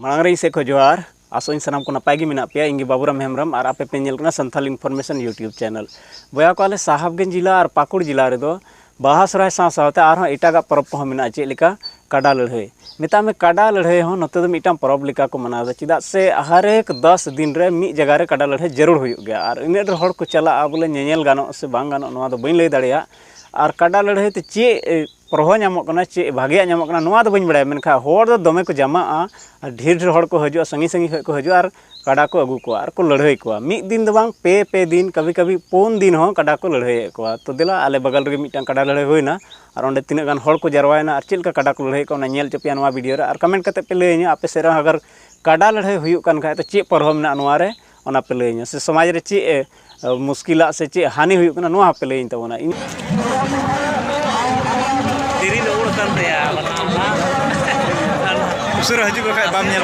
मांगरे से को जोहार आसों सनाम को नपाय मेना पे इंगे बाबूराम हेमरम और आपे पेनल कना संथाल इनफॉर्मेशन यूट्यूब चैनल बया को आले साहबगंज जिला और पाकुड़ जिला रे दो बाहा सराय सावते आर एटागा परब को मेना चेलेका काडा लड़ाई मेता में काडा लड़ाई हो नते मिटन परब लेका को मनादा चेदा से हर एक 10 दिन रे मी जगह रे काडा लड़ाई जरूर हुयुग गया और इन हड़ को चला बोले नेनेल गानो से बांग गानो नोआ दो बइन लay दाड़िया और काडा लड़ाई ते चे प्रभाव नामक कना चे भागे नामक कना नोआ दो बइन बड़ाय मेनखा हड़ दो दमे को जमा ढेर ढेर हड़ को हजु संगी संगी को हजु और काडा को अगू को और को लड़ाई को मिद दिन दो बांग पे दिन कभी कभी 4 दिन हो काडा को लड़ाई को तो दिला आले बगल रे मिटन काडा लड़ाई होइना और ओंडे तिना गान हड़ को जरवायना और चेलका काडा को लड़ाई को ना नेल चपिया नोआ वीडियो रे और कमेंट करते पे लैया आपे सेरा अगर काडा लड़ाई हुयुग कान खाय तो चे प्रभाव मेना नोआ रे ओना पे लैया से समाज रे चे मुश्किला से चे हानि हुयुग कना नोआ पे लैइन तबोना तिरी दो उड़ कान तया उसरे हजु बखाय बाम नेल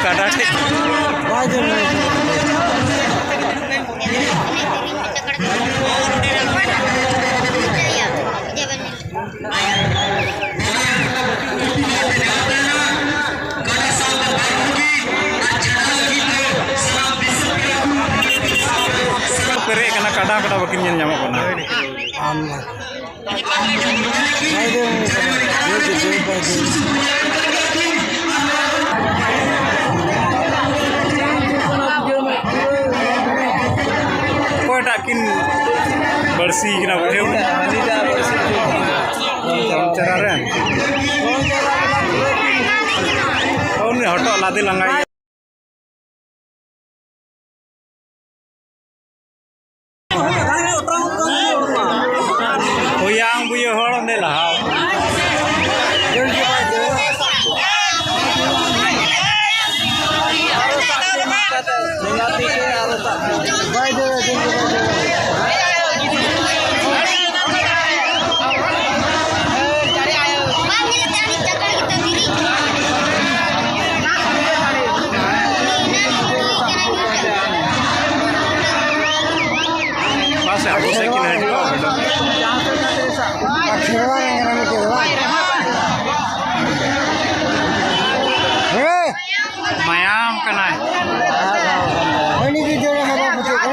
काडा काडा काडा बकिन नेल नामो कना कोटा किन बरसी किना बुझे ranchara रे ओने हटो लादे Langai yang buaya orang ni lah. Masa aku sekin hari mayam kena ini video haba putu ko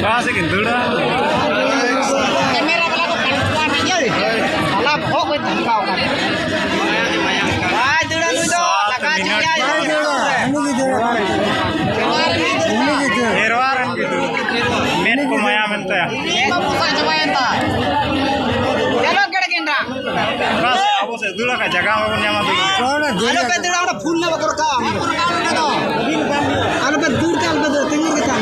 कहाँ से किंतुड़ा कैमरा वाला को पकड़ा नहीं साला भोग में धमका होगा आज दुड़ा लगा दिया Herwaran gitu. Met ko maya menta ya. Bas abo se dula ka jaga ma punya ma dulu. Ano pa dula full na bakor ka. Ano pa dur ka alba tingir ka.